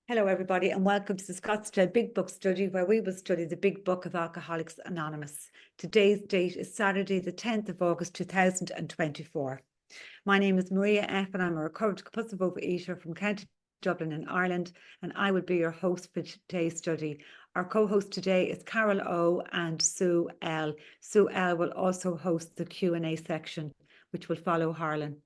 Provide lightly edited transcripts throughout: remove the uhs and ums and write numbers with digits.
Hello, everybody, and welcome to the Scottsdale Big Book Study, where we will study the Big Book of Alcoholics Anonymous. Today's date is Saturday, the 10th of August, 2024. My name is Maria F., and I'm a recovered compulsive overeater from County Dublin in Ireland, and I will be your host for today's study. Our co-host today is Carol O. and Sue L. Sue L. will also host the Q&A section, which will follow Harlan.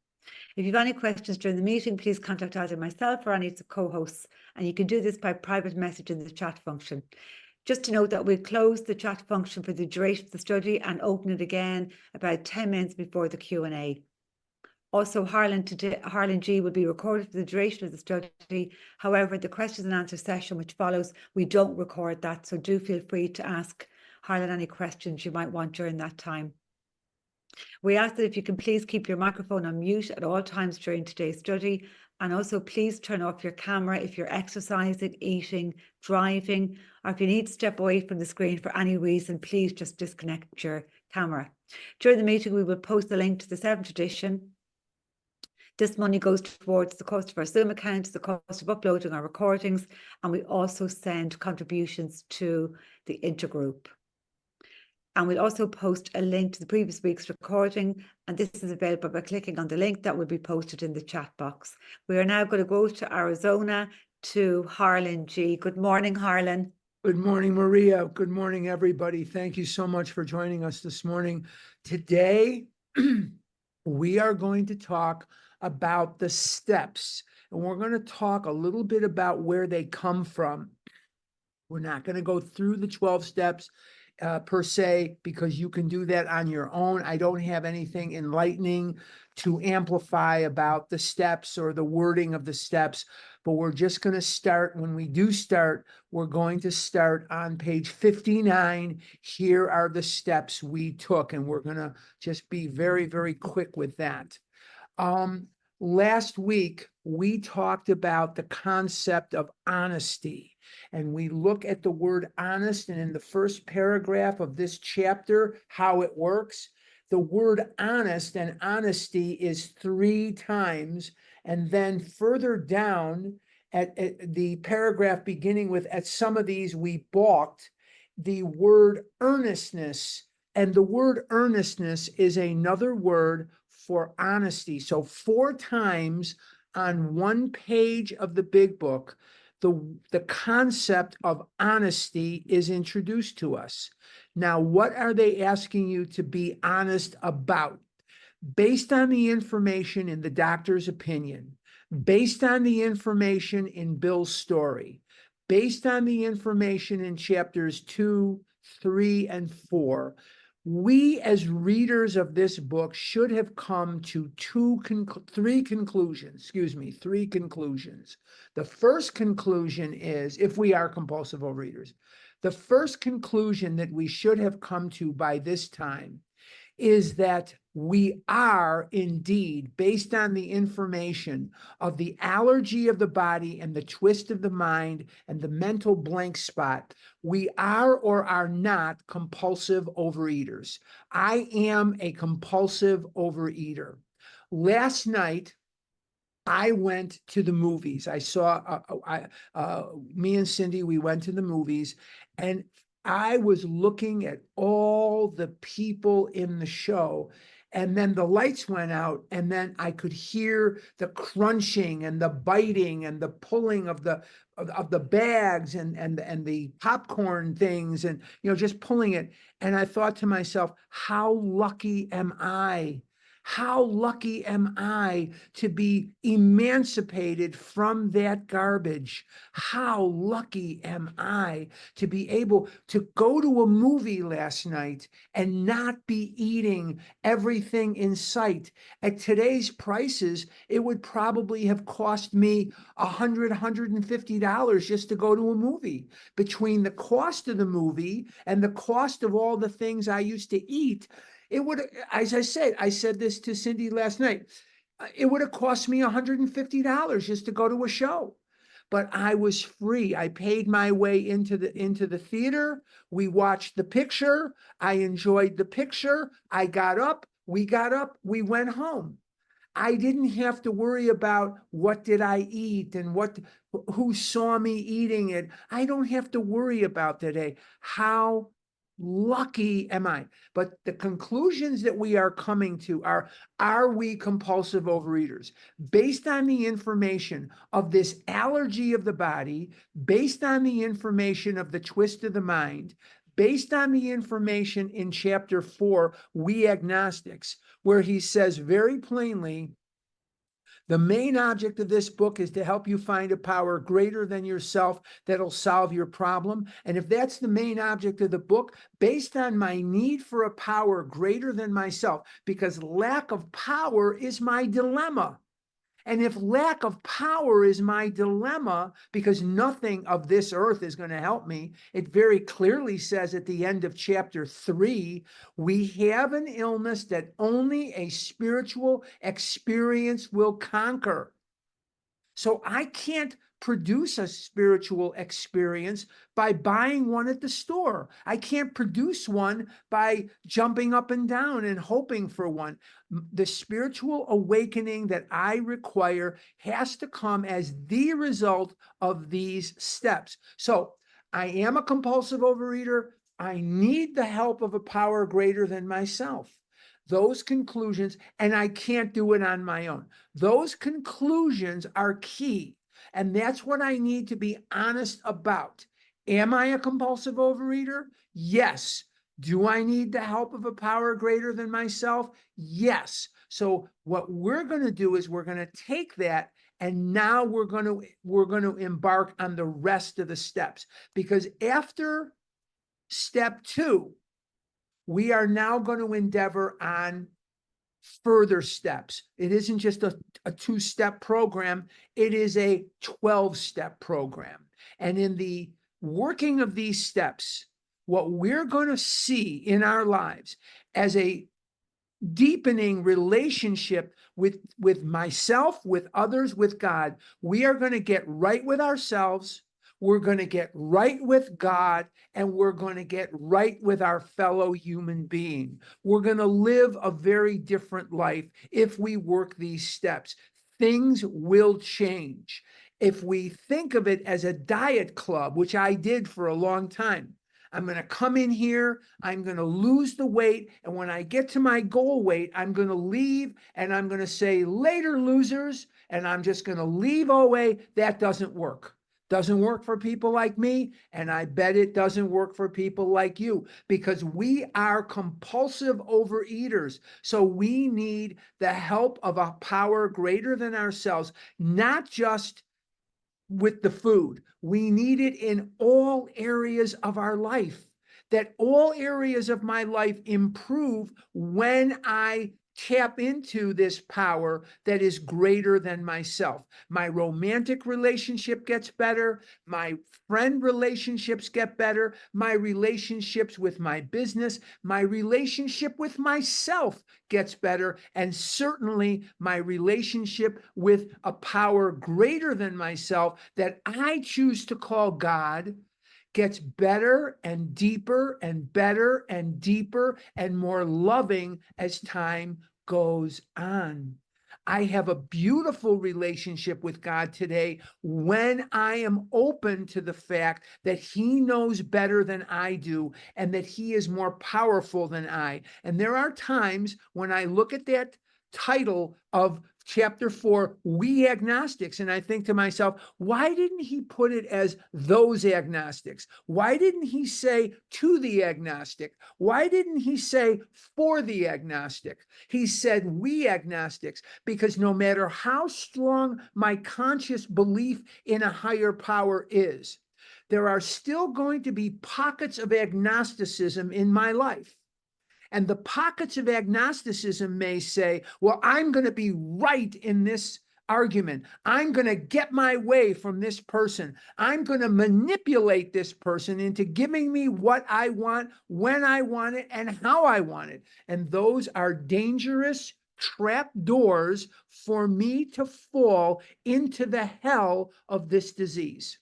If you have any questions during the meeting, please contact either myself or any of the co-hosts, and you can do this by private message in the chat function. Just to note that we'll close the chat function for the duration of the study and open it again about 10 minutes before the Q&A. Also, Harlan G will be recorded for the duration of the study. However, the questions and answer session which follows, we don't record that, so do feel free to ask Harlan any questions you might want during that time. We ask that if you can please keep your microphone on mute at all times during today's study, and also please turn off your camera if you're exercising, eating, driving, or if you need to step away from the screen for any reason, please just disconnect your camera. During the meeting, we will post the link to the 7th edition. This money goes towards the cost of our Zoom accounts, the cost of uploading our recordings, and we also send contributions to the intergroup. And we'll also post a link to the previous week's recording, and this is available by clicking on the link that will be posted in the chat box. We are now going to go to Arizona to Harlan G. Good morning, Harlan. Good morning, Maria. Good morning, everybody. Thank you so much for joining us this morning. Today, we are going to talk about the steps, and we're going to talk a little bit about where they come from. We're not going to go through the 12 steps per se, because you can do that on your own. I don't have anything enlightening to amplify about the steps or the wording of the steps, but we're just going to start. When we do start, we're going to start on page 59. Here are the steps we took, and we're going to just be very, very quick with that. Last week, we talked about the concept of honesty, and we look at the word honest, and in the first paragraph of this chapter, how it works. The word honest and honesty is 3 times, and then further down at the paragraph beginning with, at some of these we balked, the word earnestness, and the word earnestness is another word for honesty. So 4 times on one page of the big book, the concept of honesty is introduced to us. Now, what are they asking you to be honest about? Based on the information in the doctor's opinion, based on the information in Bill's story, based on the information in chapters 2, 3, and 4, we as readers of this book should have come to 3 conclusions. The first conclusion is, if we are compulsive overeaters, the first conclusion that we should have come to by this time is that we are indeed, based on the information of the allergy of the body and the twist of the mind and the mental blank spot, we are or are not compulsive overeaters. I am a compulsive overeater. Last night, I went to the movies. I saw, me and Cindy, we went to the movies, and I was looking at all the people in the show, and then the lights went out, and then I could hear the crunching and the biting and the pulling of the bags and the popcorn things, and just pulling it. And I thought to myself, how lucky am I? How lucky am I to be emancipated from that garbage? How lucky am I to be able to go to a movie last night and not be eating everything in sight? At today's prices, it would probably have cost me $100, $150 just to go to a movie. Between the cost of the movie and the cost of all the things I used to eat, it would, as I said this to Cindy last night, it would have cost me $150 just to go to a show. But I was free. I paid my way into the theater. We watched the picture. I enjoyed the picture. We got up, we went home. I didn't have to worry about what did I eat and who saw me eating it. I don't have to worry about today. How lucky am I? But the conclusions that we are coming to are we compulsive overeaters? Based on the information of this allergy of the body, based on the information of the twist of the mind, based on the information in chapter 4, We Agnostics, where he says very plainly, the main object of this book is to help you find a power greater than yourself that'll solve your problem. And if that's the main object of the book, based on my need for a power greater than myself, because lack of power is my dilemma. And if lack of power is my dilemma, because nothing of this earth is going to help me, it very clearly says at the end of chapter 3, we have an illness that only a spiritual experience will conquer. So I can't produce a spiritual experience by buying one at the store. I can't produce one by jumping up and down and hoping for one. The spiritual awakening that I require has to come as the result of these steps. So I am a compulsive overeater. I need the help of a power greater than myself. Those conclusions, and I can't do it on my own. Those conclusions are key. And that's what I need to be honest about. Am I a compulsive overeater? Yes. Do I need the help of a power greater than myself? Yes. So what we're going to do is we're going to take that, and now we're going to embark on the rest of the steps. Because after step 2, we are now going to endeavor on further steps. It isn't just a 2-step program. It is a 12-step program. And in the working of these steps, what we're going to see in our lives as a deepening relationship with myself, with others, with God, we are going to get right with ourselves. We're going to get right with God, and we're going to get right with our fellow human being. We're going to live a very different life if we work these steps. Things will change. If we think of it as a diet club, which I did for a long time, I'm going to come in here, I'm going to lose the weight, and when I get to my goal weight, I'm going to leave, and I'm going to say, later, losers, and I'm just going to leave OA. That doesn't work. Doesn't work for people like me, and I bet it doesn't work for people like you, because we are compulsive overeaters. So we need the help of a power greater than ourselves, not just with the food. We need it in all areas of our life, that all areas of my life improve when I tap into this power that is greater than myself. My romantic relationship gets better. My friend relationships get better. My relationships with my business, my relationship with myself gets better. And certainly my relationship with a power greater than myself that I choose to call God gets better and deeper and better and deeper and more loving as time goes on. I have a beautiful relationship with God today when I am open to the fact that He knows better than I do and that He is more powerful than I. And there are times when I look at that title of chapter 4, We Agnostics, and I think to myself, why didn't he put it as those agnostics? Why didn't he say to the agnostic? Why didn't he say for the agnostic? He said we agnostics, because no matter how strong my conscious belief in a higher power is, there are still going to be pockets of agnosticism in my life. And the pockets of agnosticism may say, well, I'm going to be right in this argument. I'm going to get my way from this person. I'm going to manipulate this person into giving me what I want, when I want it, and how I want it. And those are dangerous trap doors for me to fall into the hell of this disease.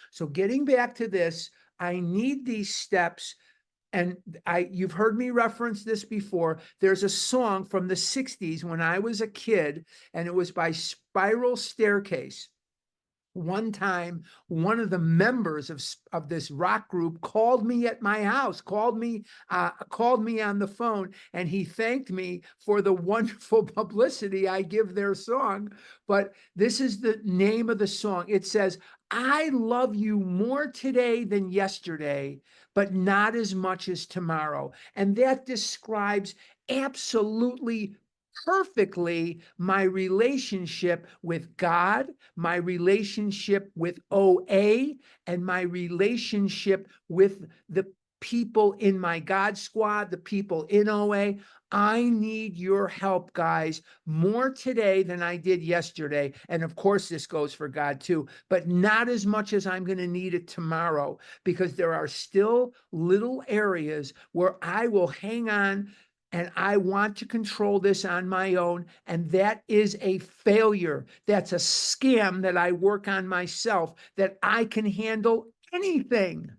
So getting back to this, I need these steps And you've heard me reference this before. There's a song from the 60s when I was a kid, and it was by Spiral Staircase. One time, one of the members of this rock group called me at my house, called me on the phone, and he thanked me for the wonderful publicity I give their song. But this is the name of the song. It says, "I love you more today than yesterday, but not as much as tomorrow." And that describes absolutely perfectly my relationship with God, my relationship with OA, and my relationship with the people in my God squad, the people in OA. I need your help, guys, more today than I did yesterday. And of course, this goes for God too, but not as much as I'm going to need it tomorrow, because there are still little areas where I will hang on and I want to control this on my own. And that is a failure. That's a scam that I work on myself, that I can handle anything.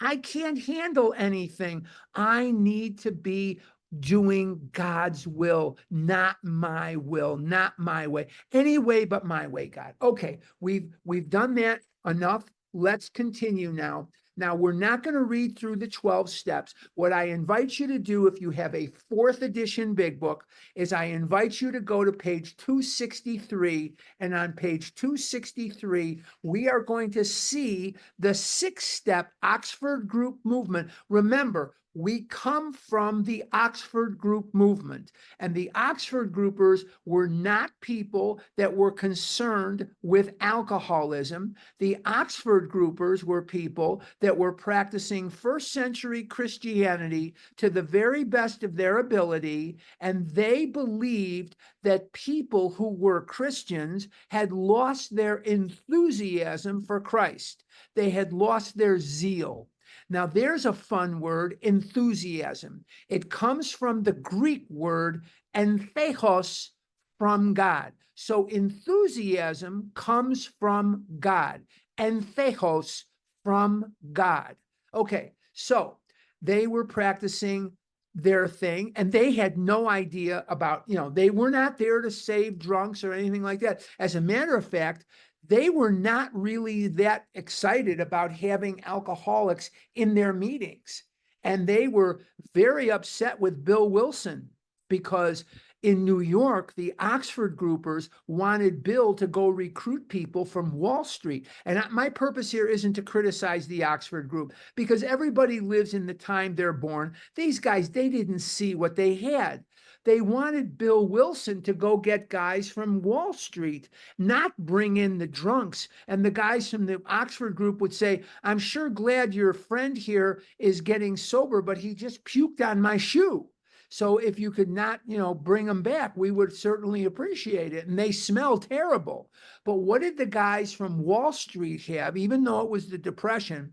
I can't handle anything. I need to be doing God's will, not my will, not my way. Any way but my way, God. Okay, we've done that enough. Let's continue now. Now, we're not going to read through the 12 steps. What I invite you to do, if you have a 4th edition Big Book, is I invite you to go to page 263. And on page 263, we are going to see the 6-step Oxford Group movement. Remember, we come from the Oxford Group movement, and the Oxford Groupers were not people that were concerned with alcoholism. The Oxford Groupers were people that were practicing first century Christianity to the very best of their ability, and they believed that people who were Christians had lost their enthusiasm for Christ. They had lost their zeal. Now, there's a fun word, enthusiasm. It comes from the Greek word entheos, from God. So enthusiasm comes from God, entheos, from God. Okay, so they were practicing their thing, and they had no idea about, they were not there to save drunks or anything like that. As a matter of fact, they were not really that excited about having alcoholics in their meetings. And they were very upset with Bill Wilson, because in New York, the Oxford Groupers wanted Bill to go recruit people from Wall Street. And my purpose here isn't to criticize the Oxford Group, because everybody lives in the time they're born. These guys, they didn't see what they had. They wanted Bill Wilson to go get guys from Wall Street, not bring in the drunks. And the guys from the Oxford Group would say, "I'm sure glad your friend here is getting sober, but he just puked on my shoe. So if you could not, bring them back, we would certainly appreciate it." And they smell terrible. But what did the guys from Wall Street have, even though it was the Depression?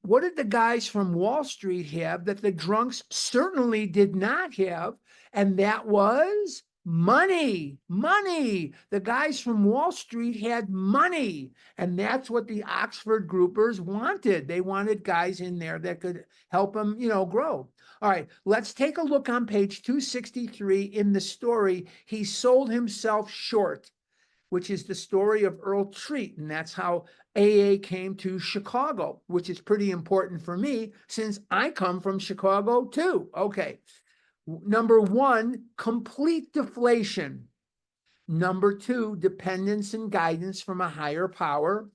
What did the guys from Wall Street have that the drunks certainly did not have? And that was money. Money. The guys from Wall Street had money. And that's what the Oxford Groupers wanted. They wanted guys in there that could help them, grow. All right, let's take a look on page 263 in the story, "He Sold Himself Short," which is the story of Earl Treat. And that's how AA came to Chicago, which is pretty important for me since I come from Chicago too. Okay. Number 1, complete deflation. Number 2, dependence and guidance from a higher power.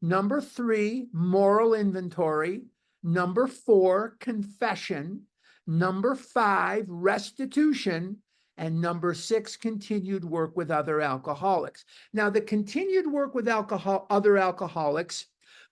Number 3, moral inventory. Number 4, confession. Number 5, restitution. And number 6, continued work with other alcoholics. Now, the continued work with other alcoholics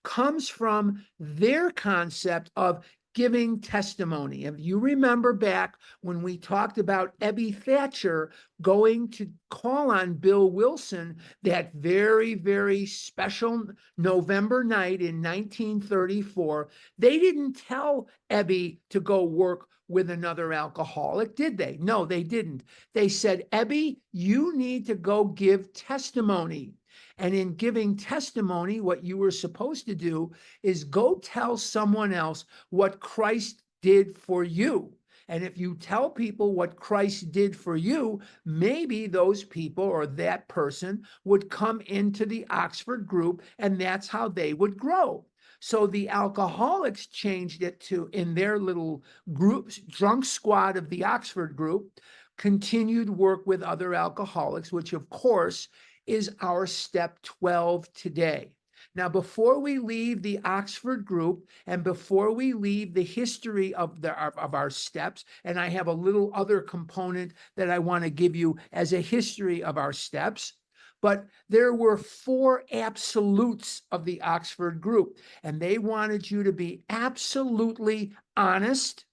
comes from their concept of giving testimony. If you remember back when we talked about Ebby Thatcher going to call on Bill Wilson that very, very special November night in 1934, they didn't tell Ebby to go work with another alcoholic, did they? No, they didn't. They said, "Ebby, you need to go give testimony." And in giving testimony, what you were supposed to do is go tell someone else what Christ did for you. And if you tell people what Christ did for you, maybe those people or that person would come into the Oxford group, and that's how they would grow. So the alcoholics changed it to, in their little groups, drunk squad of the Oxford group, continued work with other alcoholics, which of course is our step 12 today. Now, before we leave the Oxford group and before we leave the history of our steps, and I have a little other component that I want to give you as a history of our steps, but there were 4 absolutes of the Oxford group, and they wanted you to be absolutely honest.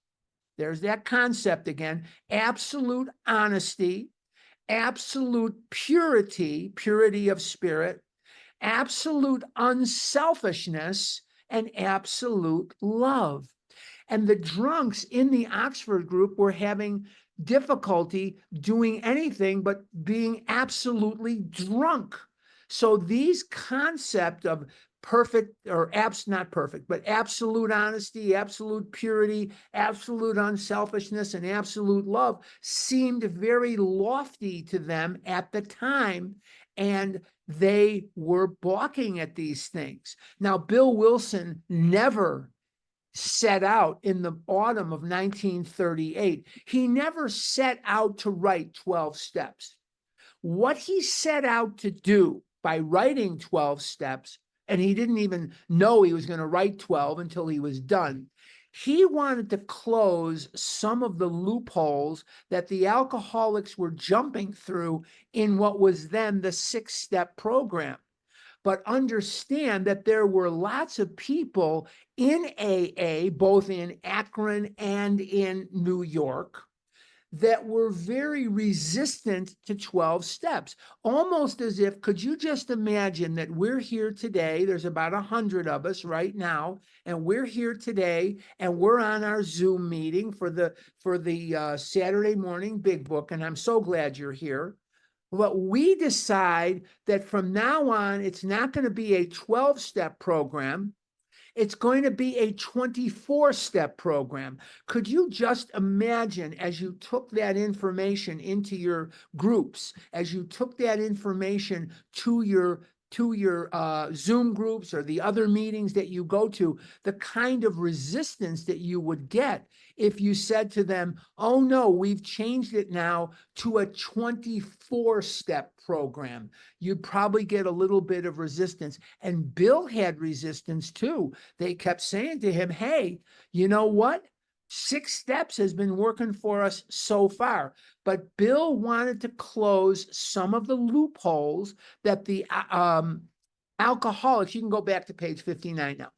There's that concept again, absolute honesty, absolute purity, purity of spirit, absolute unselfishness, and absolute love. And the drunks in the Oxford group were having difficulty doing anything but being absolutely drunk. So these concept of perfect or not perfect, but absolute honesty, absolute purity, absolute unselfishness, and absolute love seemed very lofty to them at the time. And they were balking at these things. Now, Bill Wilson never set out in the autumn of 1938. He never set out to write 12 steps. What he set out to do by writing 12 steps, and he didn't even know he was going to write 12 until he was done, he wanted to close some of the loopholes that the alcoholics were jumping through in what was then the 6-step program. But understand that there were lots of people in AA, both in Akron and in New York, that were very resistant to 12 steps, almost as if, could you just imagine that we're here today, there's about 100 of us right now, and we're here today, and we're on our Zoom meeting for the Saturday morning Big Book, and I'm so glad you're here. But we decide that from now on, it's not going to be a 12-step program. It's going to be a 24-step program. Could you just imagine, as you took that information into your groups, as you took that information to your Zoom groups or the other meetings that you go to, the kind of resistance that you would get if you said to them, oh no, we've changed it now to a 24-step program. You'd probably get a little bit of resistance. And Bill had resistance too. They kept saying to him, hey, you know what? 6 steps has been working for us so far. But Bill wanted to close some of the loopholes that the alcoholics, you can go back to page 59 now.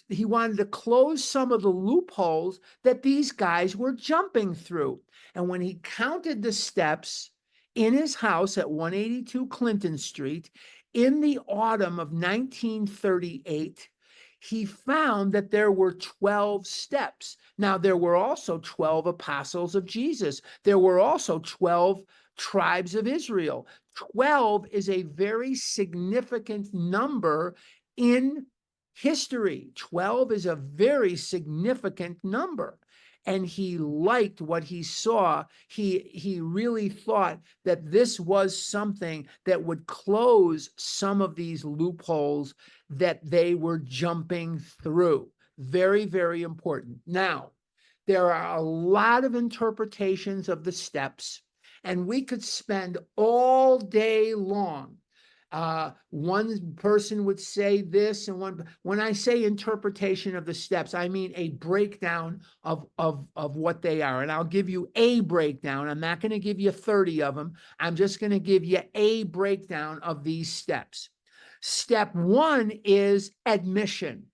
He wanted to close some of the loopholes that these guys were jumping through. And when he counted the steps in his house at 182 Clinton Street in the autumn of 1938, he found that there were 12 steps. Now, there were also 12 apostles of Jesus. There were also 12 tribes of Israel. 12 is a very significant number in history. 12 is a very significant number. And he liked what he saw. He really thought that this was something that would close some of these loopholes that they were jumping through. Very, very important. Now, there are a lot of interpretations of the steps, and we could spend all day long. One person would say this, and when I say interpretation of the steps, I mean a breakdown of what they are. And I'll give you a breakdown. I'm not going to give you 30 of them. I'm just going to give you a breakdown of these steps. Step 1 is admission.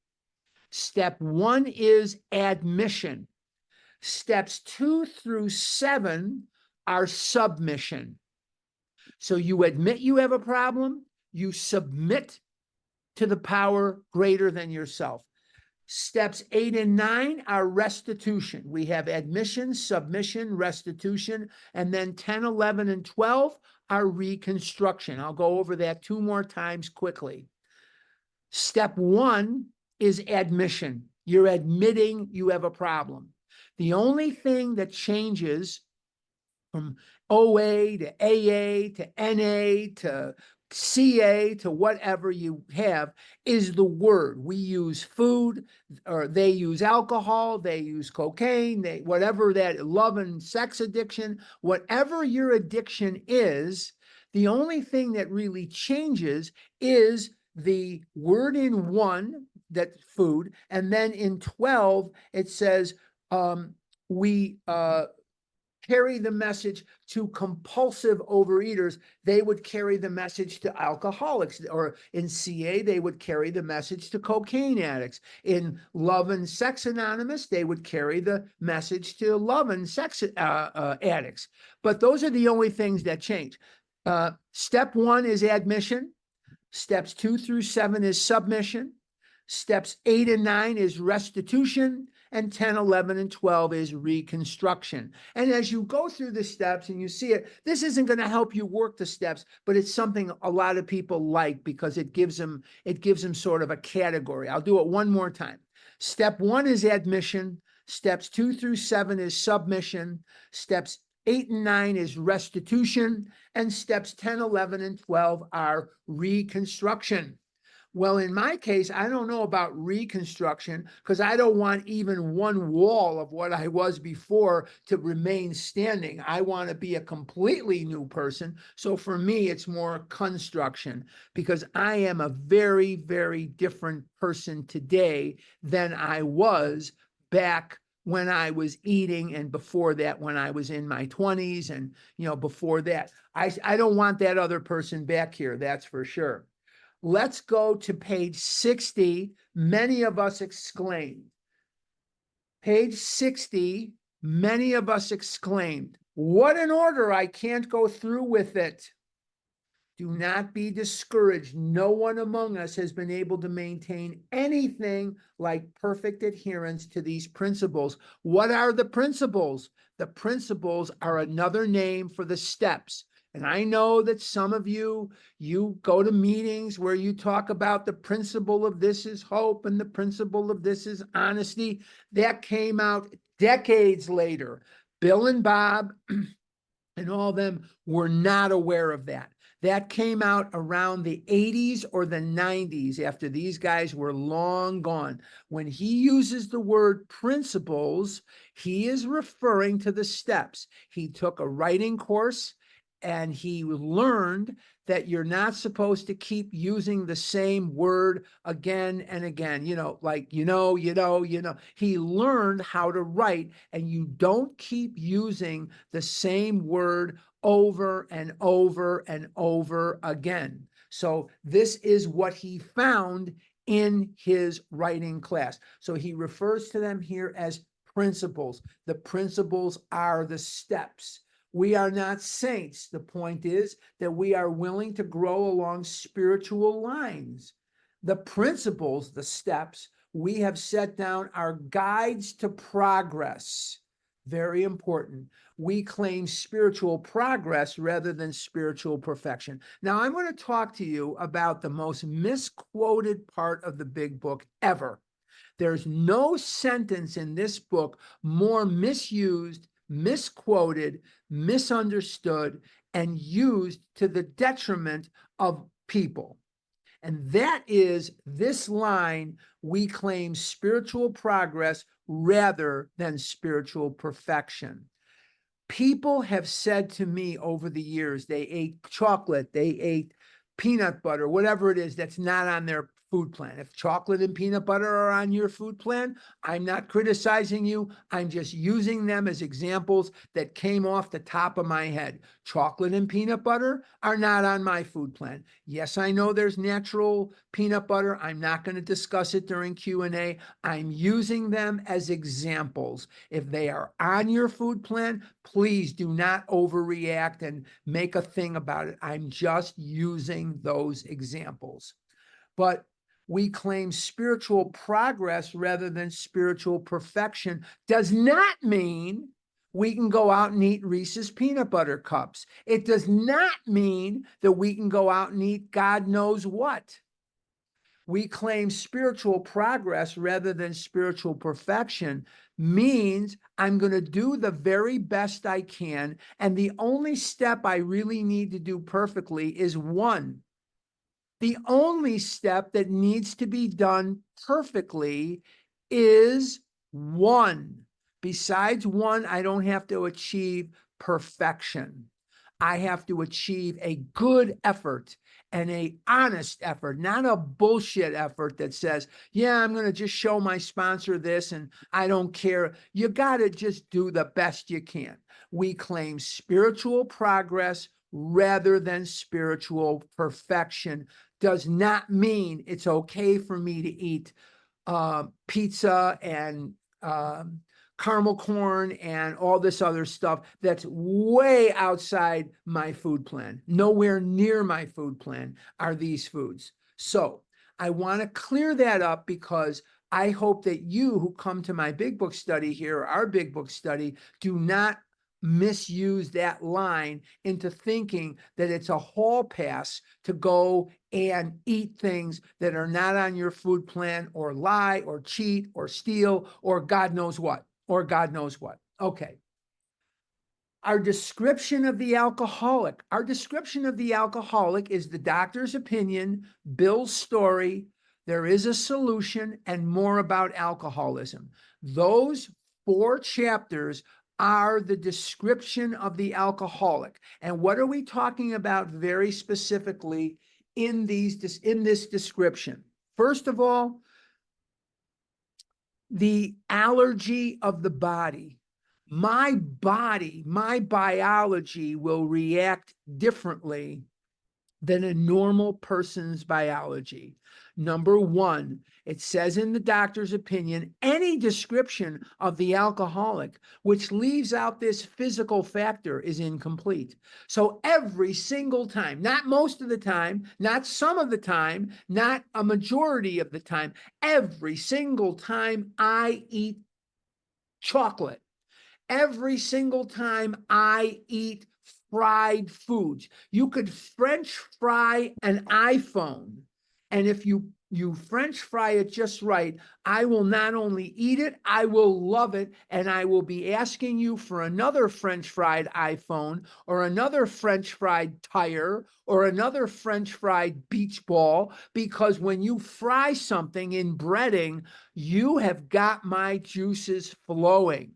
Step 1 is admission. Steps 2 through 7 are submission. So you admit you have a problem, you submit to the power greater than yourself. Steps 8 and 9 are restitution. We have admission, submission, restitution, and then 10, 11, and 12 are reconstruction. I'll go over that 2 more times quickly. Step 1 is admission. You're admitting you have a problem. The only thing that changes from OA to AA to NA to CA to whatever you have is the word. We use food, or they use alcohol, they use cocaine, they whatever that love and sex addiction, whatever your addiction is, the only thing that really changes is the word in 1, that food, and then in 12 it says we carry the message to compulsive overeaters. They would carry the message to alcoholics, or in CA, they would carry the message to cocaine addicts. In Love and Sex Anonymous, they would carry the message to love and sex addicts. But those are the only things that change. Step 1 is admission. Steps 2 through 7 is submission. Steps 8 and 9 is restitution. And 10, 11, and 12 is reconstruction. And as you go through the steps and you see it, this isn't going to help you work the steps, but it's something a lot of people like because it gives them sort of a category. I'll do it one more time. Step 1 is admission. Steps 2 through 7 is submission. Steps 8 and 9 is restitution. And steps 10, 11, and 12 are reconstruction. Well, in my case, I don't know about reconstruction because I don't want even one wall of what I was before to remain standing. I want to be a completely new person. So for me, it's more construction because I am a very, very different person today than I was back when I was eating, and before that, when I was in my 20s, and before that. I don't want that other person back here, that's for sure. Let's go to page 60. Many of us exclaimed. Page 60, many of us exclaimed, "What an order! I can't go through with it." Do not be discouraged. No one among us has been able to maintain anything like perfect adherence to these principles. What are the principles? The principles are another name for the steps. And I know that some of you go to meetings where you talk about the principle of this is hope and the principle of this is honesty. That came out decades later. Bill and Bob and all of them were not aware of that. That came out around the 80s or the 90s after these guys were long gone. When he uses the word principles, he is referring to the steps. He took a writing course and he learned that you're not supposed to keep using the same word again and again, like, He learned how to write, and you don't keep using the same word over and over and over again. So this is what he found in his writing class. So he refers to them here as principles. The principles are the steps. We are not saints. The point is that we are willing to grow along spiritual lines. The principles, the steps we have set down are guides to progress. Very important. We claim spiritual progress rather than spiritual perfection. Now, I'm going to talk to you about the most misquoted part of the big book ever. There's no sentence in this book more misused, misquoted, misunderstood, and used to the detriment of people. And that is this line: we claim spiritual progress rather than spiritual perfection. People have said to me over the years, they ate chocolate, they ate peanut butter, whatever it is that's not on their food plan. If chocolate and peanut butter are on your food plan, I'm not criticizing you. I'm just using them as examples that came off the top of my head. Chocolate and peanut butter are not on my food plan. Yes, I know there's natural peanut butter. I'm not going to discuss it during Q&A. I'm using them as examples. If they are on your food plan, please do not overreact and make a thing about it. I'm just using those examples. But we claim spiritual progress rather than spiritual perfection does not mean we can go out and eat Reese's peanut butter cups. It does not mean that we can go out and eat God knows what. we claim spiritual progress rather than spiritual perfection means I'm going to do the very best I can. And the only step I really need to do perfectly is one. The only step that needs to be done perfectly is one. Besides one, I don't have to achieve perfection. I have to achieve a good effort and a honest effort, not a bullshit effort that says, yeah, I'm going to just show my sponsor this and I don't care. You got to just do the best you can. We claim spiritual progress rather than spiritual perfection. Does not mean it's okay for me to eat pizza and caramel corn and all this other stuff that's way outside my food plan. Nowhere near my food plan are these foods. So I want to clear that up because I hope that you who come to my big book study here, our big book study, do not misuse that line into thinking that it's a hall pass to go and eat things that are not on your food plan or lie or cheat or steal or God knows what, or God knows what. Okay. Our description of the alcoholic. Our description of the alcoholic is the doctor's opinion, Bill's story, there is a solution, and more about alcoholism. Those 4 chapters are the description of the alcoholic. And what are we talking about very specifically in this description? First of all, the allergy of the body. My body, my biology will react differently than a normal person's biology. Number 1, it says in the doctor's opinion, any description of the alcoholic which leaves out this physical factor is incomplete. So every single time, not most of the time, not some of the time, not a majority of the time, every single time I eat chocolate, every single time I eat fried foods. You could French fry an iPhone, and if you French fry it just right, I will not only eat it, I will love it, and I will be asking you for another French fried iPhone or another French fried tire or another French fried beach ball, because when you fry something in breading, you have got my juices flowing.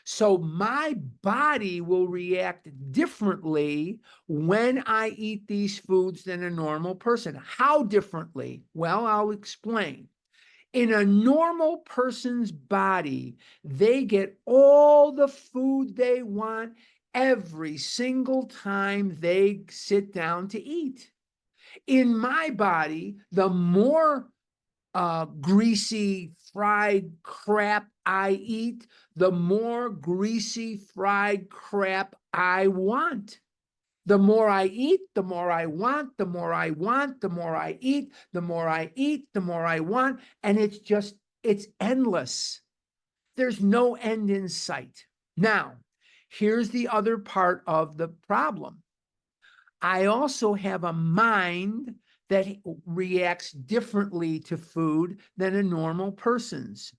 So my body will react differently when I eat these foods than a normal person. How differently? Well, I'll explain. In a normal person's body, they get all the food they want every single time they sit down to eat. In my body, the more greasy fried crap I eat, the more greasy fried crap I want. The more I eat, the more I want, the more I want, the more I eat, the more I eat, the more I want. And it's endless. There's no end in sight. Now, here's the other part of the problem. I also have a mind that reacts differently to food than a normal person's.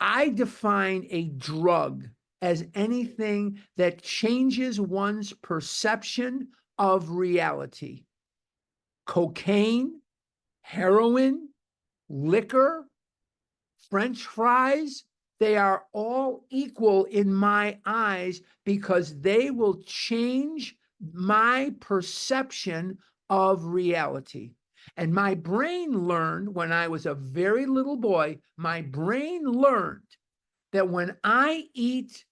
I define a drug as anything that changes one's perception of reality. Cocaine, heroin, liquor, French fries, they are all equal in my eyes because they will change my perception of reality. And my brain learned when I was a very little boy, my brain learned that when I eat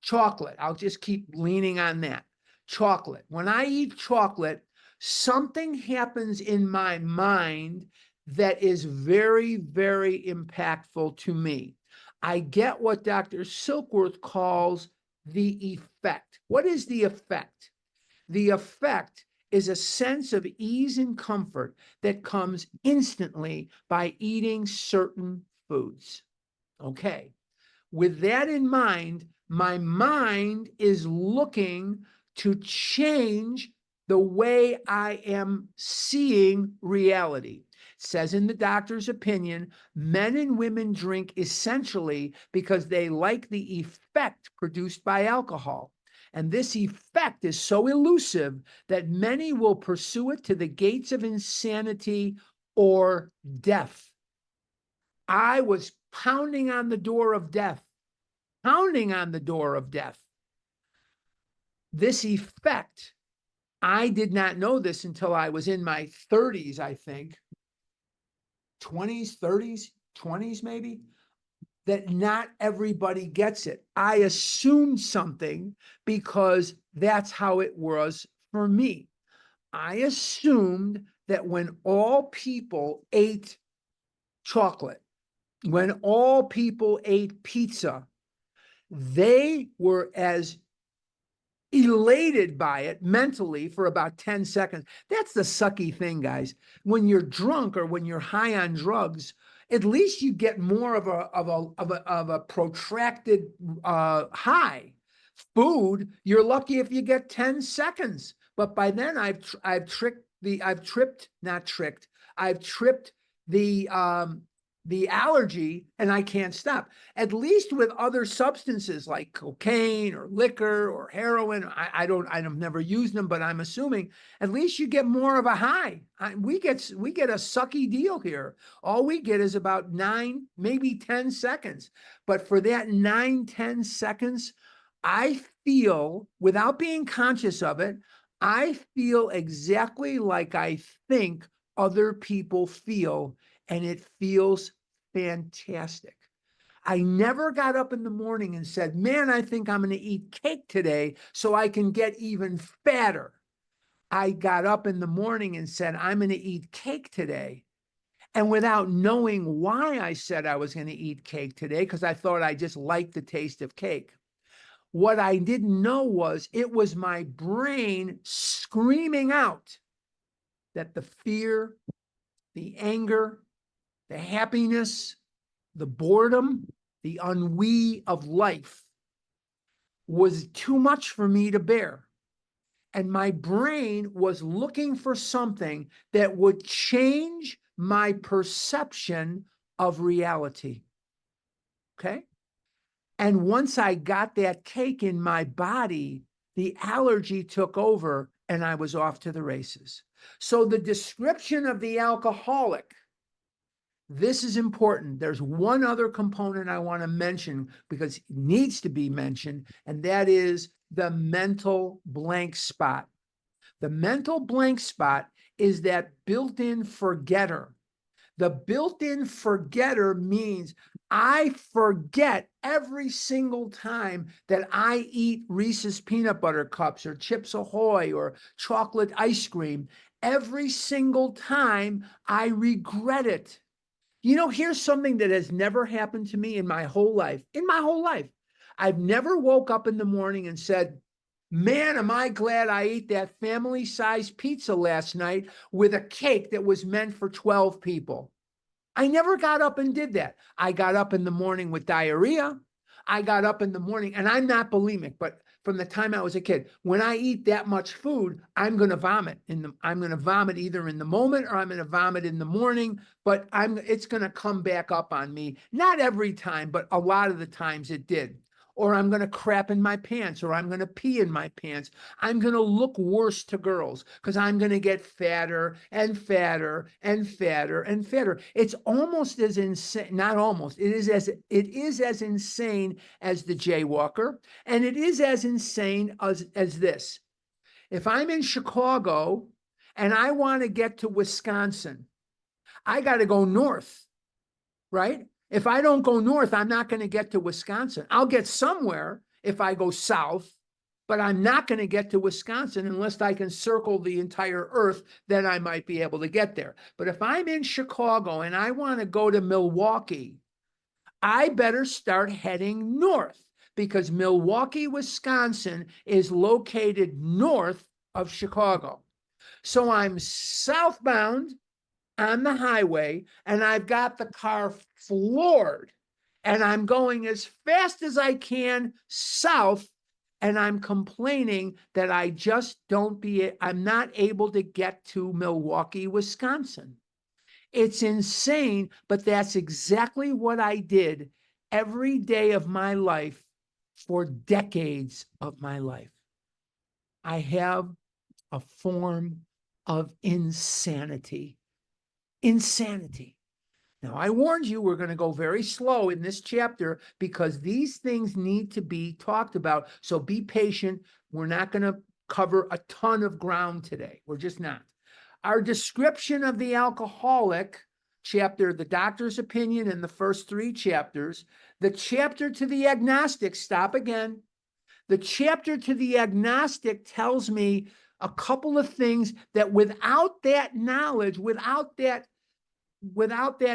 chocolate, I'll just keep leaning on that. Chocolate. When I eat chocolate, something happens in my mind that is very, very impactful to me. I get what Dr. Silkworth calls the effect. What is the effect? The effect is a sense of ease and comfort that comes instantly by eating certain foods. Okay. With that in mind, my mind is looking to change the way I am seeing reality. It says in the doctor's opinion, men and women drink essentially because they like the effect produced by alcohol. And this effect is so elusive that many will pursue it to the gates of insanity or death. I was pounding on the door of death, pounding on the door of death. This effect, I did not know this until I was in my 30s, I think, 20s, 30s, 20s maybe, that not everybody gets it. I assumed something because that's how it was for me. I assumed that when all people ate chocolate, when all people ate pizza, they were as elated by it mentally for about 10 seconds. That's the sucky thing, guys. When you're drunk or when you're high on drugs, at least you get more of a protracted high. Food, you're lucky if you get 10 seconds. But by then I've tripped the allergy and I can't stop. At least with other substances like cocaine or liquor or heroin, I've never used them, but I'm assuming at least you get more of a high. We get a sucky deal here. All we get is about 9, maybe 10 seconds. But for that 9, 10 seconds, I feel, without being conscious of it, I feel exactly like I think other people feel, and it feels fantastic. I never got up in the morning and said, man, I think I'm going to eat cake today so I can get even fatter. I got up in the morning and said, I'm going to eat cake today. And without knowing why I said I was going to eat cake today, because I thought I just liked the taste of cake. What I didn't know was it was my brain screaming out that the fear, the anger, the happiness, the boredom, the ennui of life was too much for me to bear. And my brain was looking for something that would change my perception of reality. Okay? And once I got that cake in my body, the allergy took over and I was off to the races. So the description of the alcoholic, this is important. There's one other component I want to mention because it needs to be mentioned, and that is the mental blank spot. The mental blank spot is that built-in forgetter. The built-in forgetter means I forget every single time that I eat Reese's peanut butter cups or Chips Ahoy or chocolate ice cream. Every single time I regret it. You know, here's something that has never happened to me in my whole life. In my whole life, I've never woke up in the morning and said, man, am I glad I ate that family-sized pizza last night with a cake that was meant for 12 people. I never got up and did that. I got up in the morning with diarrhea. I got up in the morning, and I'm not bulimic, but from the time I was a kid, when I eat that much food, I'm going to vomit. I'm going to vomit either in the moment or I'm going to vomit in the morning, but it's going to come back up on me. Not every time, but a lot of the times it did. Or I'm going to crap in my pants, or I'm going to pee in my pants. I'm going to look worse to girls because I'm going to get fatter and fatter and fatter and fatter. It's almost as insane, not almost, it is as insane as the jaywalker, and it is as insane as this. If I'm in Chicago and I want to get to Wisconsin, I got to go north, right? If I don't go north, I'm not going to get to Wisconsin. I'll get somewhere if I go south, but I'm not going to get to Wisconsin unless I can circle the entire earth, then I might be able to get there. But if I'm in Chicago and I want to go to Milwaukee, I better start heading north because Milwaukee, Wisconsin is located north of Chicago. So I'm southbound on the highway and I've got the car floored and I'm going as fast as I can south and I'm complaining that I'm not able to get to Milwaukee, Wisconsin. It's insane, but that's exactly what I did every day of my life for decades of my life. I have a form of insanity. Insanity. Now, I warned you we're going to go very slow in this chapter because these things need to be talked about. So be patient. We're not going to cover a ton of ground today. We're just not. Our description of the alcoholic chapter, the doctor's opinion in the first 3 chapters, the chapter to the agnostic, stop again. The chapter to the agnostic tells me a couple of things that without that knowledge, without that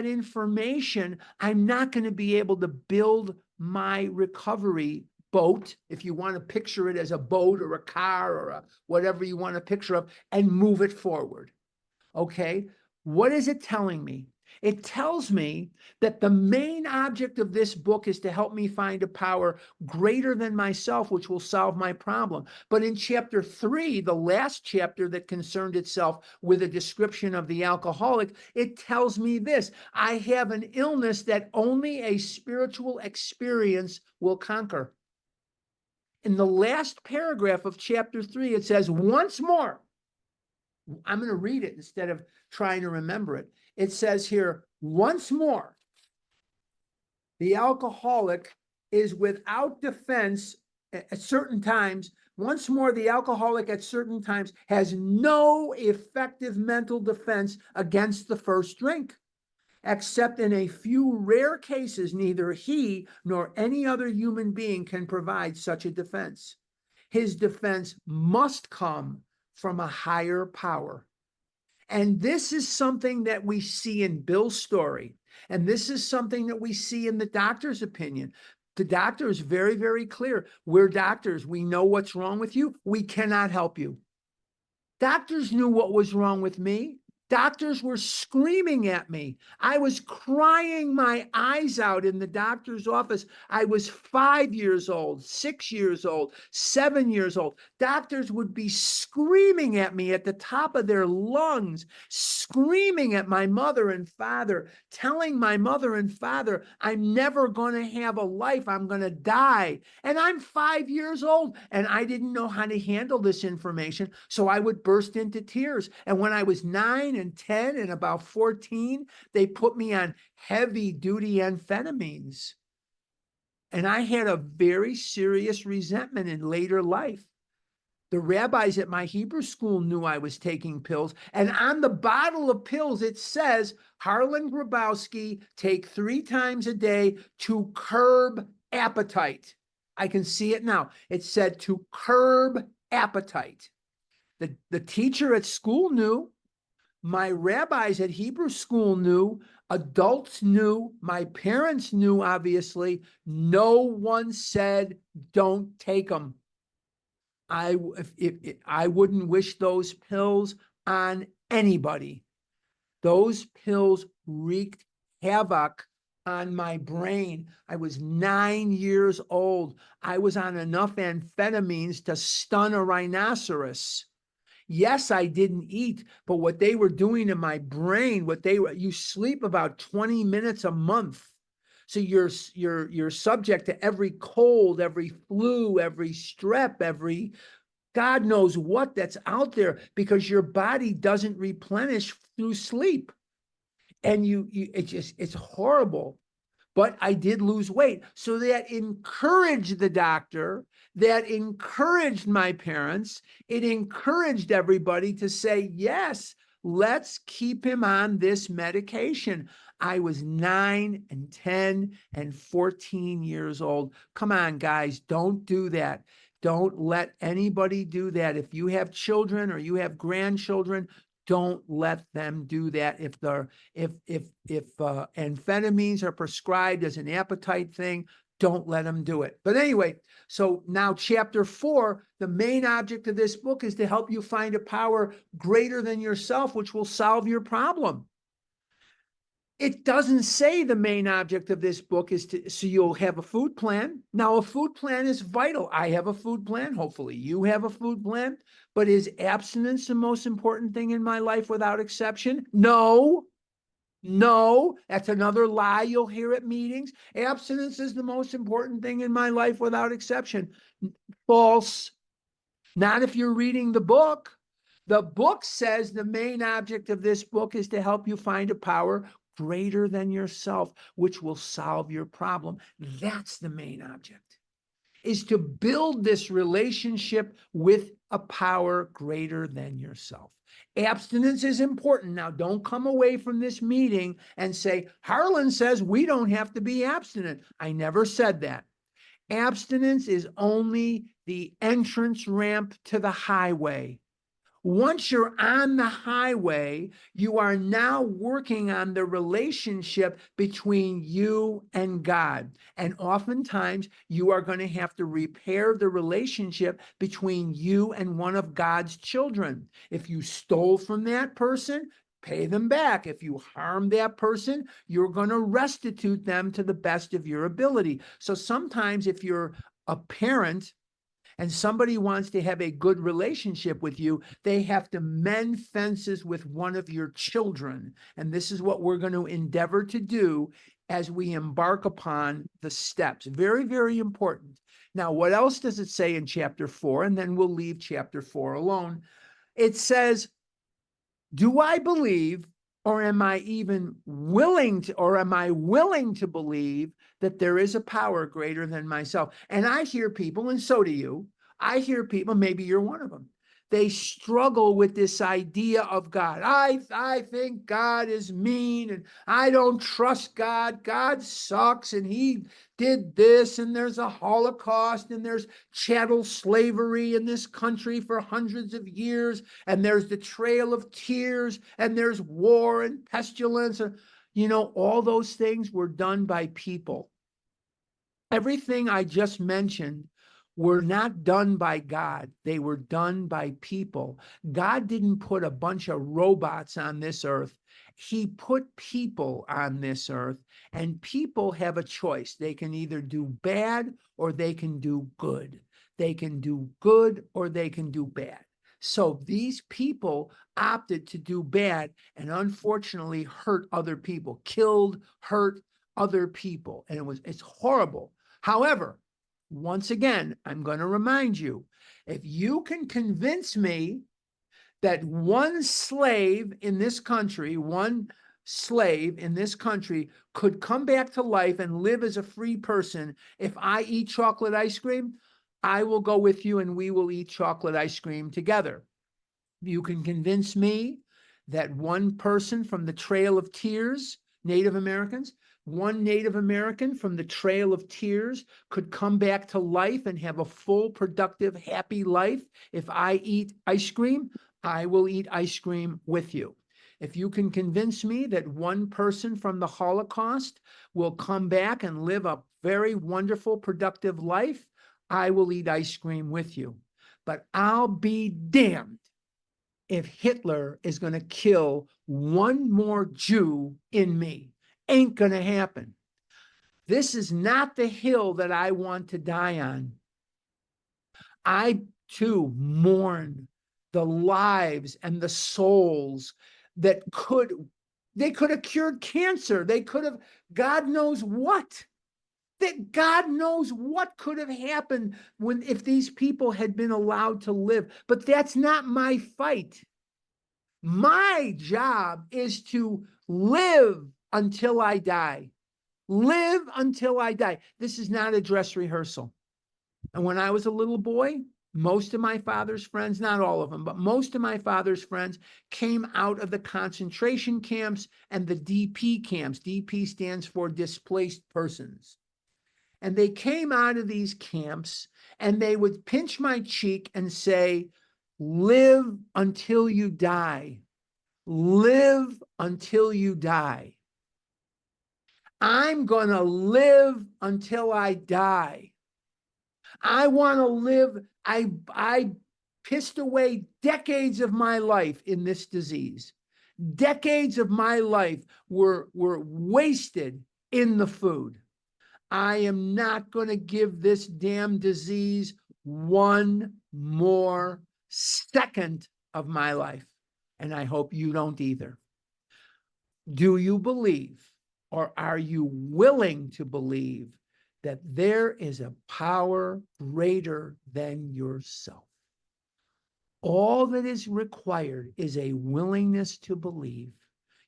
information, I'm not going to be able to build my recovery boat, if you want to picture it as a boat or a car or whatever you want to picture of, and move it forward. Okay, what is it telling me? It tells me that the main object of this book is to help me find a power greater than myself, which will solve my problem. But in chapter 3, the last chapter that concerned itself with a description of the alcoholic, it tells me this: I have an illness that only a spiritual experience will conquer. In the last paragraph of chapter 3, it says, once more, I'm going to read it instead of trying to remember it. It says here, once more, the alcoholic is without defense at certain times. Once more, the alcoholic at certain times has no effective mental defense against the first drink. Except in a few rare cases, neither he nor any other human being can provide such a defense. His defense must come from a higher power. And this is something that we see in Bill's story. And this is something that we see in the doctor's opinion. The doctor is very, very clear. We're doctors. We know what's wrong with you. We cannot help you. Doctors knew what was wrong with me. Doctors were screaming at me. I was crying my eyes out in the doctor's office. I was 5 years old, 6 years old, 7 years old. Doctors would be screaming at me at the top of their lungs, screaming at my mother and father, telling my mother and father, I'm never going to have a life. I'm going to die. And I'm 5 years old, and I didn't know how to handle this information. So I would burst into tears. And when I was 9 and 10 and about 14, they put me on heavy duty amphetamines. And I had a very serious resentment in later life. The rabbis at my Hebrew school knew I was taking pills. And on the bottle of pills, it says, Harlan Grabowski, take 3 times a day to curb appetite. I can see it now. It said to curb appetite. The teacher at school knew. My rabbis at Hebrew school knew, adults knew, my parents knew, obviously. No one said, don't take them. I wouldn't wish those pills on anybody. Those pills wreaked havoc on my brain. I was 9 years old. I was on enough amphetamines to stun a rhinoceros. Yes, I didn't eat, but what they were doing in my brain, you sleep about 20 minutes a month. So you're subject to every cold, every flu, every strep, every God knows what that's out there, because your body doesn't replenish through sleep. And it's horrible. But I did lose weight. So that encouraged the doctor, that encouraged my parents. It encouraged everybody to say, yes, let's keep him on this medication. I was 9 and 10 and 14 years old. Come on, guys, don't do that. Don't let anybody do that. If you have children or you have grandchildren, don't let them do that. If amphetamines are prescribed as an appetite thing, don't let them do it. But anyway, so now chapter 4, the main object of this book is to help you find a power greater than yourself, which will solve your problem. It doesn't say the main object of this book is so you'll have a food plan. Now, a food plan is vital. I have a food plan. Hopefully you have a food plan. But is abstinence the most important thing in my life without exception? No. No, that's another lie you'll hear at meetings. Abstinence is the most important thing in my life without exception. False. Not if you're reading the book. The book says the main object of this book is to help you find a power greater than yourself, which will solve your problem. That's the main object, is to build this relationship with a power greater than yourself. Abstinence is important. Now, don't come away from this meeting and say, Harlan says we don't have to be abstinent. I never said that. Abstinence is only the entrance ramp to the highway. Once you're on the highway, you are now working on the relationship between you and God. And oftentimes, you are going to have to repair the relationship between you and one of God's children. If you stole from that person, pay them back. If you harm that person, you're going to restitute them to the best of your ability. So sometimes if you're a parent and somebody wants to have a good relationship with you, they have to mend fences with one of your children. And this is what we're going to endeavor to do as we embark upon the steps. Very, very important. Now, what else does it say in chapter 4? And then we'll leave chapter 4 alone. It says, do I believe, or am I even willing to, or am I willing to believe that there is a power greater than myself? And I hear people, and so do you, I hear people, maybe you're one of them, they struggle with this idea of God. I think God is mean, and I don't trust God. God sucks, and he did this, and there's a Holocaust, and there's chattel slavery in this country for hundreds of years, and there's the Trail of Tears, and there's war and pestilence. And, all those things were done by people. Everything I just mentioned were not done by God. They were done by people. God didn't put a bunch of robots on this earth. He put people on this earth, and people have a choice. They can either do bad or they can do good. They can do good or they can do bad. So these people opted to do bad and unfortunately hurt other people, killed, hurt other people. And it's horrible. However, once again, I'm going to remind you, if you can convince me that one slave in this country could come back to life and live as a free person, if I eat chocolate ice cream, I will go with you and we will eat chocolate ice cream together. You can convince me that one person from the Trail of Tears, Native Americans, one Native American from the Trail of Tears could come back to life and have a full, productive, happy life. If I eat ice cream, I will eat ice cream with you. If you can convince me that one person from the Holocaust will come back and live a very wonderful, productive life, I will eat ice cream with you. But I'll be damned if Hitler is going to kill one more Jew in me. Ain't going to happen. This is not the hill that I want to die on. I too mourn the lives and the souls that they could have cured cancer. They could have, God knows what. That God knows what could have happened if these people had been allowed to live. But that's not my fight. My job is to live until I die. Live until I die. This is not a dress rehearsal. And when I was a little boy, most of my father's friends, not all of them, but most of my father's friends came out of the concentration camps and the DP camps. DP stands for displaced persons. And they came out of these camps and they would pinch my cheek and say, live until you die. Live until you die. I'm going to live until I die. I want to live. I pissed away decades of my life in this disease. Decades of my life were wasted in the food. I am not going to give this damn disease one more second of my life. And I hope you don't either. Do you believe, or are you willing to believe, that there is a power greater than yourself? All that is required is a willingness to believe.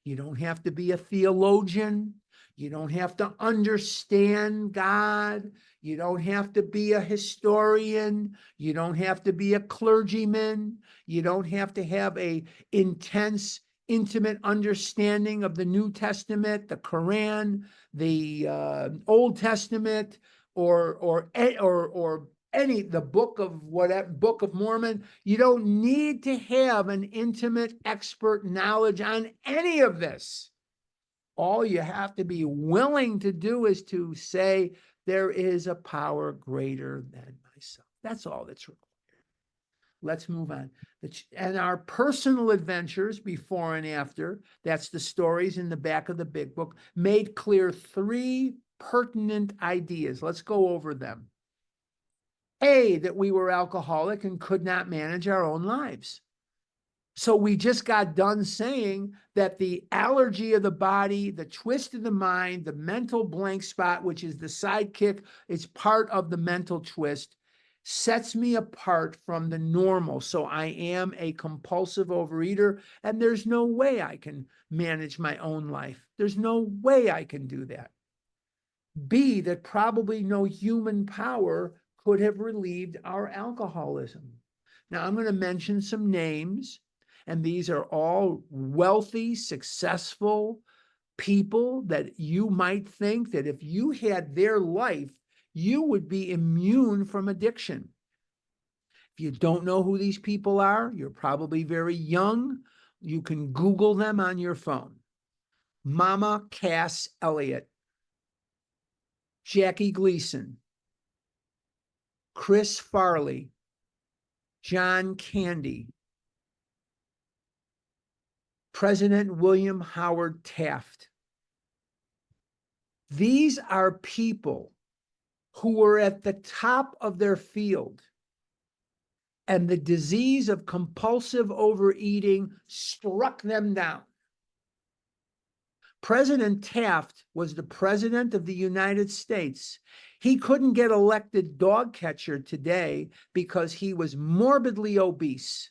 You don't have to be a theologian. You don't have to understand God. You don't have to be a historian. You don't have to be a clergyman. You don't have to have a intense, intimate understanding of the New Testament, the Quran, the Old Testament, or any the book of Mormon. You don't need to have an intimate expert knowledge on any of this. All you have to be willing to do is to say, there is a power greater than myself. That's all that's required. Let's move on. And our personal adventures before and after, that's the stories in the back of the big book, made clear 3 pertinent ideas. Let's go over them. A, that we were alcoholic and could not manage our own lives. So we just got done saying that the allergy of the body, the twist of the mind, the mental blank spot, which is the sidekick, it's part of the mental twist, sets me apart from the normal. So I am a compulsive overeater, and there's no way I can manage my own life. There's no way I can do that. B, that probably no human power could have relieved our alcoholism. Now, I'm going to mention some names, and these are all wealthy, successful people that you might think that if you had their life, you would be immune from addiction. If you don't know who these people are, you're probably very young. You can Google them on your phone. Mama Cass Elliott, Jackie Gleason, Chris Farley, John Candy, President William Howard Taft. These are people who were at the top of their field, and the disease of compulsive overeating struck them down. President Taft was the president of the United States. He couldn't get elected dog catcher today because he was morbidly obese.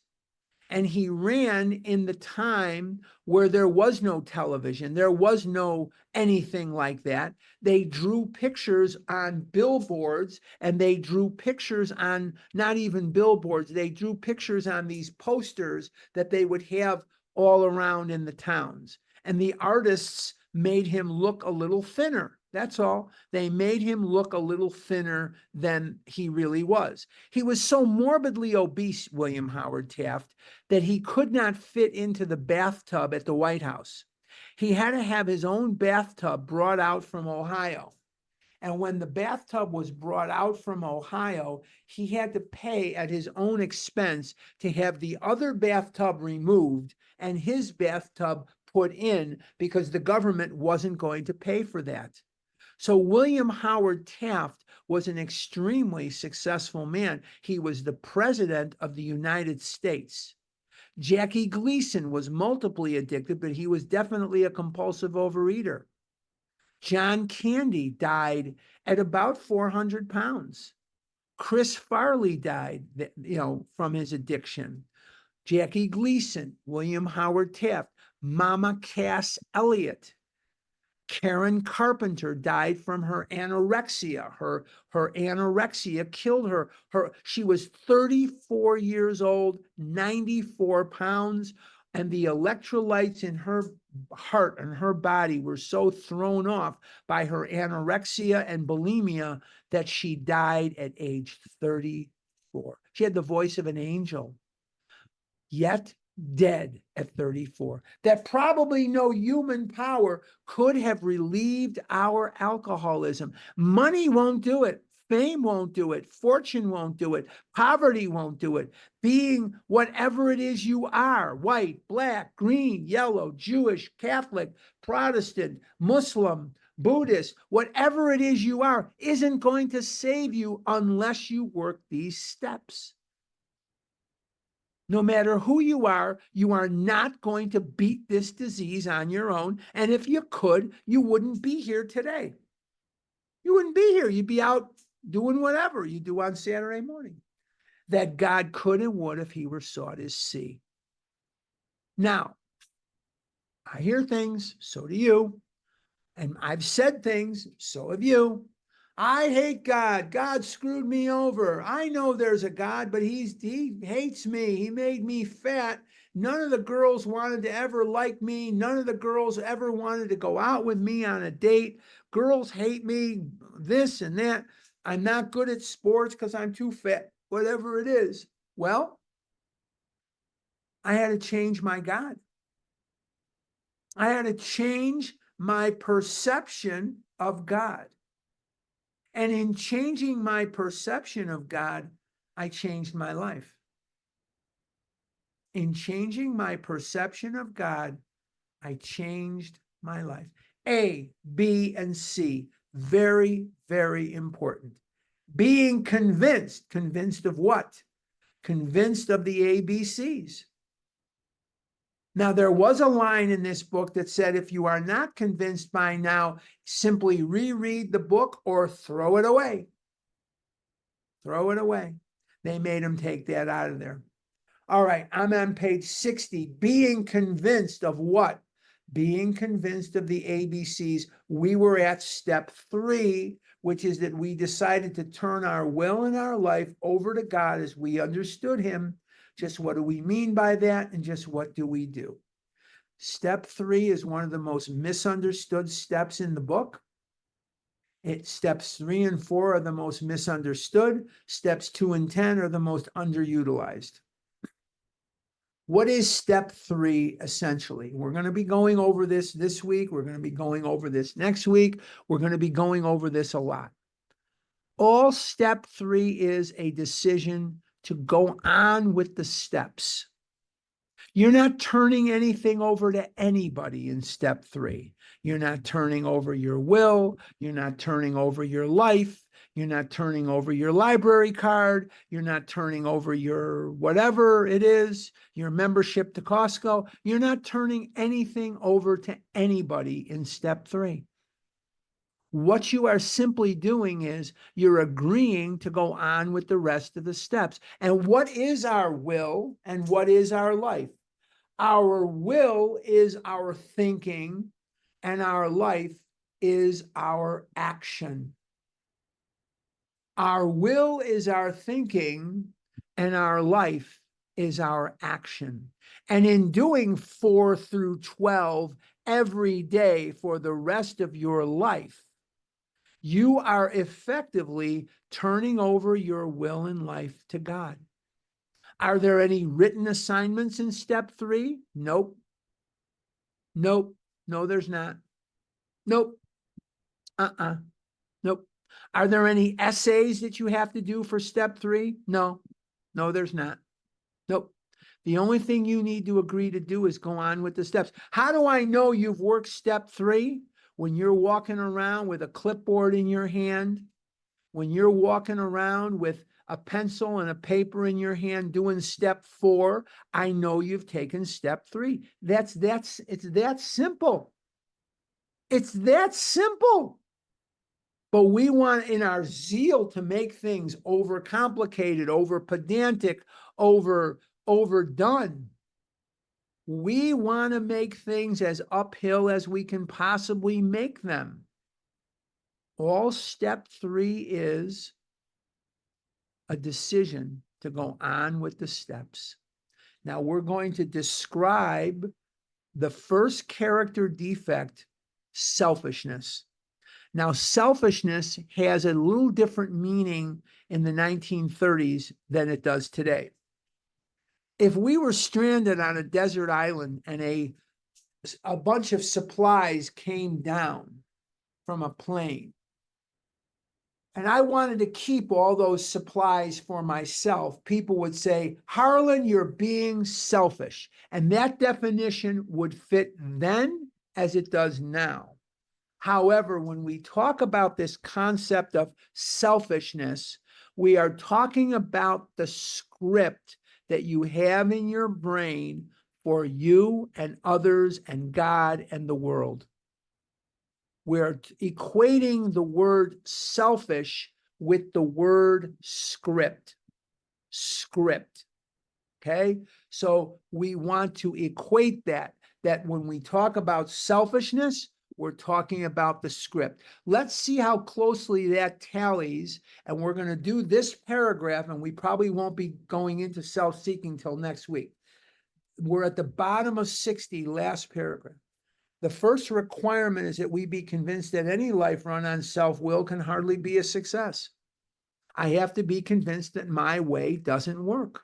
And he ran in the time where there was no television. There was no anything like that. They drew pictures on billboards, and they drew pictures on not even billboards. They drew pictures on these posters that they would have all around in the towns. And the artists made him look a little thinner. That's all. They made him look a little thinner than he really was. He was so morbidly obese, William Howard Taft, that he could not fit into the bathtub at the White House. He had to have his own bathtub brought out from Ohio. And when the bathtub was brought out from Ohio, he had to pay at his own expense to have the other bathtub removed and his bathtub put in, because the government wasn't going to pay for that. So William Howard Taft was an extremely successful man. He was the president of the United States. Jackie Gleason was multiply addicted, but he was definitely a compulsive overeater. John Candy died at about 400 pounds. Chris Farley died, from his addiction. Jackie Gleason, William Howard Taft, Mama Cass Elliott. Karen Carpenter died from her anorexia. Her anorexia killed her. She was 34 years old, 94 pounds, and the electrolytes in her heart and her body were so thrown off by her anorexia and bulimia that she died at age 34. She had the voice of an angel, yet dead at 34. That probably no human power could have relieved our alcoholism. Money won't do it. Fame won't do it. Fortune won't do it. Poverty won't do it. Being whatever it is you are, white, black, green, yellow, Jewish, Catholic, Protestant, Muslim, Buddhist, whatever it is you are, isn't going to save you unless you work these steps. No matter who you are not going to beat this disease on your own. And if you could, you wouldn't be here today. You wouldn't be here. You'd be out doing whatever you do on Saturday morning. That God could and would if he were sought is see. Now, I hear things, so do you. And I've said things, so have you. I hate God. God screwed me over. I know there's a God, but he hates me. He made me fat. None of the girls wanted to ever like me. None of the girls ever wanted to go out with me on a date. Girls hate me, this and that. I'm not good at sports because I'm too fat, whatever it is. Well, I had to change my God. I had to change my perception of God. And in changing my perception of God, I changed my life. In changing my perception of God, I changed my life. A, B, and C, very, very important. Being convinced. Convinced of what? Convinced of the ABCs. Now, there was a line in this book that said, if you are not convinced by now, simply reread the book or throw it away. Throw it away. They made him take that out of there. All right, I'm on page 60. Being convinced of what? Being convinced of the ABCs. We were at step 3, which is that we decided to turn our will and our life over to God as we understood him. Just what do we mean by that? And just what do we do? Step 3 is one of the most misunderstood steps in the book. Steps 3 and 4 are the most misunderstood. Steps 2 and 10 are the most underutilized. What is step 3 essentially? We're going to be going over this week. We're going to be going over this next week. We're going to be going over this a lot. All step 3 is a decision to go on with the steps. You're not turning anything over to anybody in step 3. You're not turning over your will. You're not turning over your life. You're not turning over your library card. You're not turning over your whatever it is, your membership to Costco. You're not turning anything over to anybody in step 3. What you are simply doing is you're agreeing to go on with the rest of the steps. And what is our will and what is our life? Our will is our thinking and our life is our action. Our will is our thinking and our life is our action. And in doing 4 through 12 every day for the rest of your life, you are effectively turning over your will and life to God. Are there any written assignments in step 3? Nope. Nope. No, there's not. Nope. Nope. Are there any essays that you have to do for step 3? No. No, there's not. Nope. The only thing you need to agree to do is go on with the steps. How do I know you've worked step 3? When you're walking around with a clipboard in your hand, when you're walking around with a pencil and a paper in your hand doing step 4, I know you've taken step 3. It's that simple. It's that simple. But we want, in our zeal to make things overcomplicated, over pedantic, overdone, we want to make things as uphill as we can possibly make them. All step 3 is a decision to go on with the steps. Now we're going to describe the first character defect, selfishness. Now, selfishness has a little different meaning in the 1930s than it does today. If we were stranded on a desert island and a bunch of supplies came down from a plane, and I wanted to keep all those supplies for myself, people would say, Harlan, you're being selfish. And that definition would fit then as it does now. However, when we talk about this concept of selfishness, we are talking about the script that you have in your brain for you and others and God and the world. We're equating the word selfish with the word script. Script. Okay? So we want to equate that when we talk about selfishness, we're talking about the script. Let's see how closely that tallies. And we're going to do this paragraph, and we probably won't be going into self-seeking till next week. We're at the bottom of 60, last paragraph. The first requirement is that we be convinced that any life run on self-will can hardly be a success. I have to be convinced that my way doesn't work.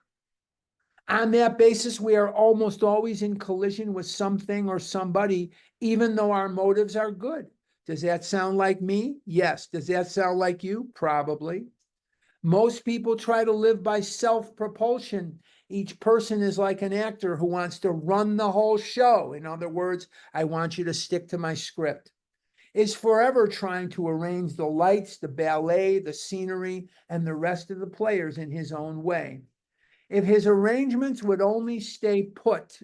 On that basis, we are almost always in collision with something or somebody, even though our motives are good. Does that sound like me? Yes. Does that sound like you? Probably. Most people try to live by self-propulsion. Each person is like an actor who wants to run the whole show. In other words, I want you to stick to my script. Is forever trying to arrange the lights, the ballet, the scenery, and the rest of the players in his own way. If his arrangements would only stay put,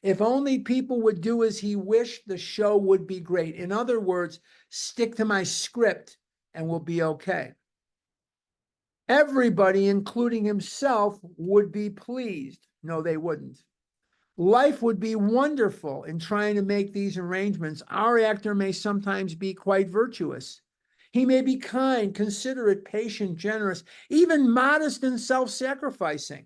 if only people would do as he wished, the show would be great. In other words, stick to my script and we'll be okay. Everybody, including himself, would be pleased. No, they wouldn't. Life would be wonderful in trying to make these arrangements. Our actor may sometimes be quite virtuous. He may be kind, considerate, patient, generous, even modest and self-sacrificing.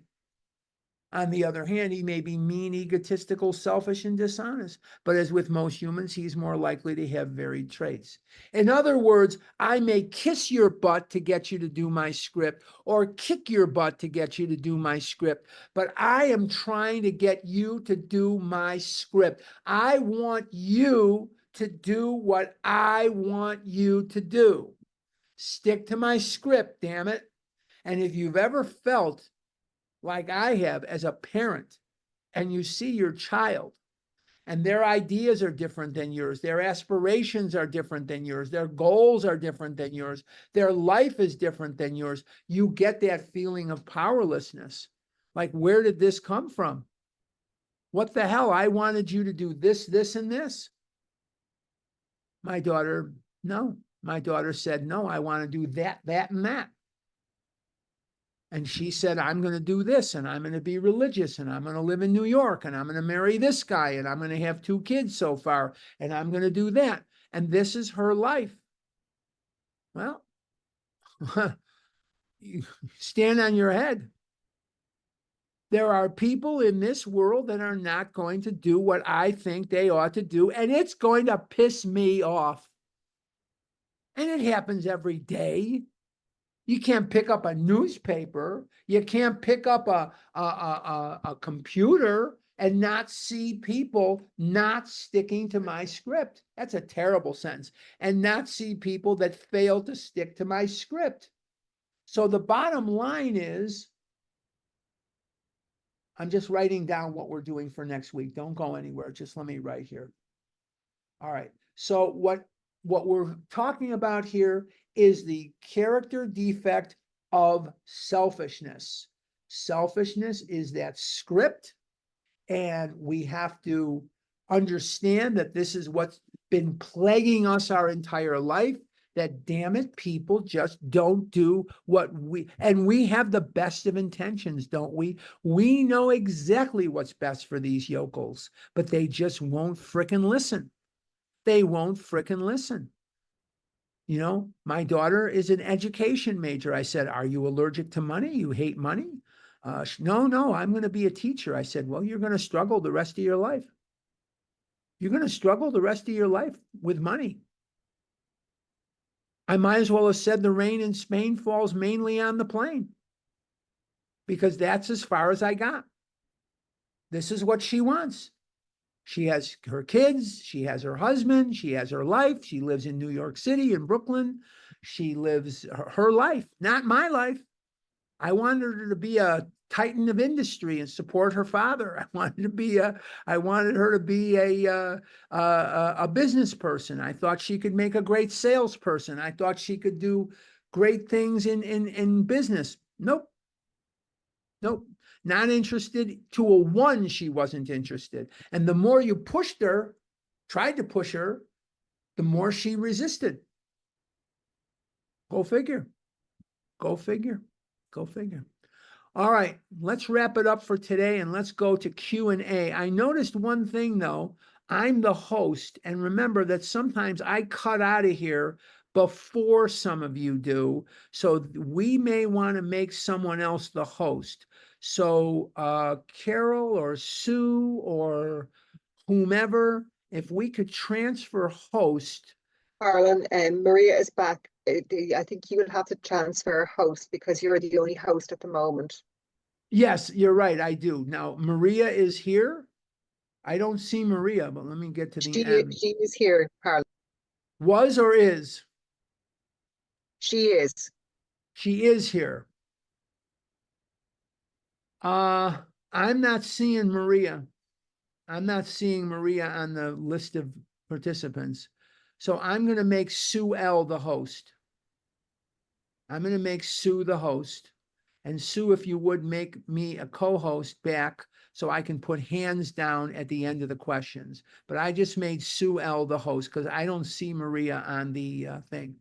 On the other hand, he may be mean, egotistical, selfish, and dishonest. But as with most humans, he's more likely to have varied traits. In other words, I may kiss your butt to get you to do my script, or kick your butt to get you to do my script. But I am trying to get you to do my script. I want you to do what I want you to do. Stick to my script, damn it. And if you've ever felt like I have as a parent, and you see your child, and their ideas are different than yours, their aspirations are different than yours, their goals are different than yours, their life is different than yours, you get that feeling of powerlessness. Like, where did this come from? What the hell? I wanted you to do this, this, and this. My daughter, no. My daughter said, no, I want to do that, that, and that. And she said, I'm going to do this, and I'm going to be religious, and I'm going to live in New York, and I'm going to marry this guy, and I'm going to have 2 kids so far, and I'm going to do that. And this is her life. Well, you stand on your head. There are people in this world that are not going to do what I think they ought to do, and it's going to piss me off. And it happens every day. You can't pick up a newspaper. You can't pick up a computer and not see people not sticking to my script. That's a terrible sentence. And not see people that fail to stick to my script. So the bottom line is, I'm just writing down what we're doing for next week. Don't go anywhere. Just let me write here. All right. So what we're talking about here is the character defect of selfishness. Selfishness is that script, and we have to understand that this is what's been plaguing us our entire life, that damn it, people just don't do what we have the best of intentions, don't we? We know exactly what's best for these yokels, but they just won't frickin' listen. They won't frickin' listen. You know, my daughter is an education major. I said, are you allergic to money? You hate money? No, I'm going to be a teacher. I said, well, you're going to struggle the rest of your life. You're going to struggle the rest of your life with money. I might as well have said the rain in Spain falls mainly on the plain, because that's as far as I got. This is what she wants. She has her kids, she has her husband, she has her life, she lives in New York City and Brooklyn. She lives her life, not my life. I wanted her to be a titan of industry and support her father. I wanted her to be a business person. I thought she could make a great salesperson. I thought she could do great things in business. Nope. Nope. Not interested. To a one, she wasn't interested. And the more you pushed her, tried to push her, the more she resisted. Go figure. Go figure. Go figure. All right, let's wrap it up for today and let's go to Q&A. I noticed one thing though, I'm the host, and remember that sometimes I cut out of here before some of you do, so we may want to make someone else the host. So Carol or Sue or whomever, if we could transfer host. Harlan, Maria is back. I think you will have to transfer host because you're the only host at the moment. Yes, you're right, I do. Now, Maria is here. I don't see Maria, but let me get to the end. She is here, Harlan. Was or is? She is. She is here. I'm not seeing Maria. I'm not seeing Maria on the list of participants. So I'm going to make Sue L the host. I'm going to make Sue the host. And Sue, if you would make me a co-host back so I can put hands down at the end of the questions. But I just made Sue L the host because I don't see Maria on the thing.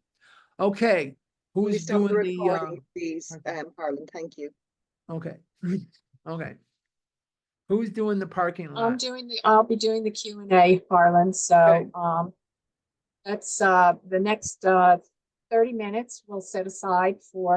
Okay, Can we who's stop the doing recording, please, Harlan? Thank you. Okay, okay. Who's doing the parking lot? I'll be doing the Q&A, Harlan. So Okay. that's the next 30 minutes we'll set aside for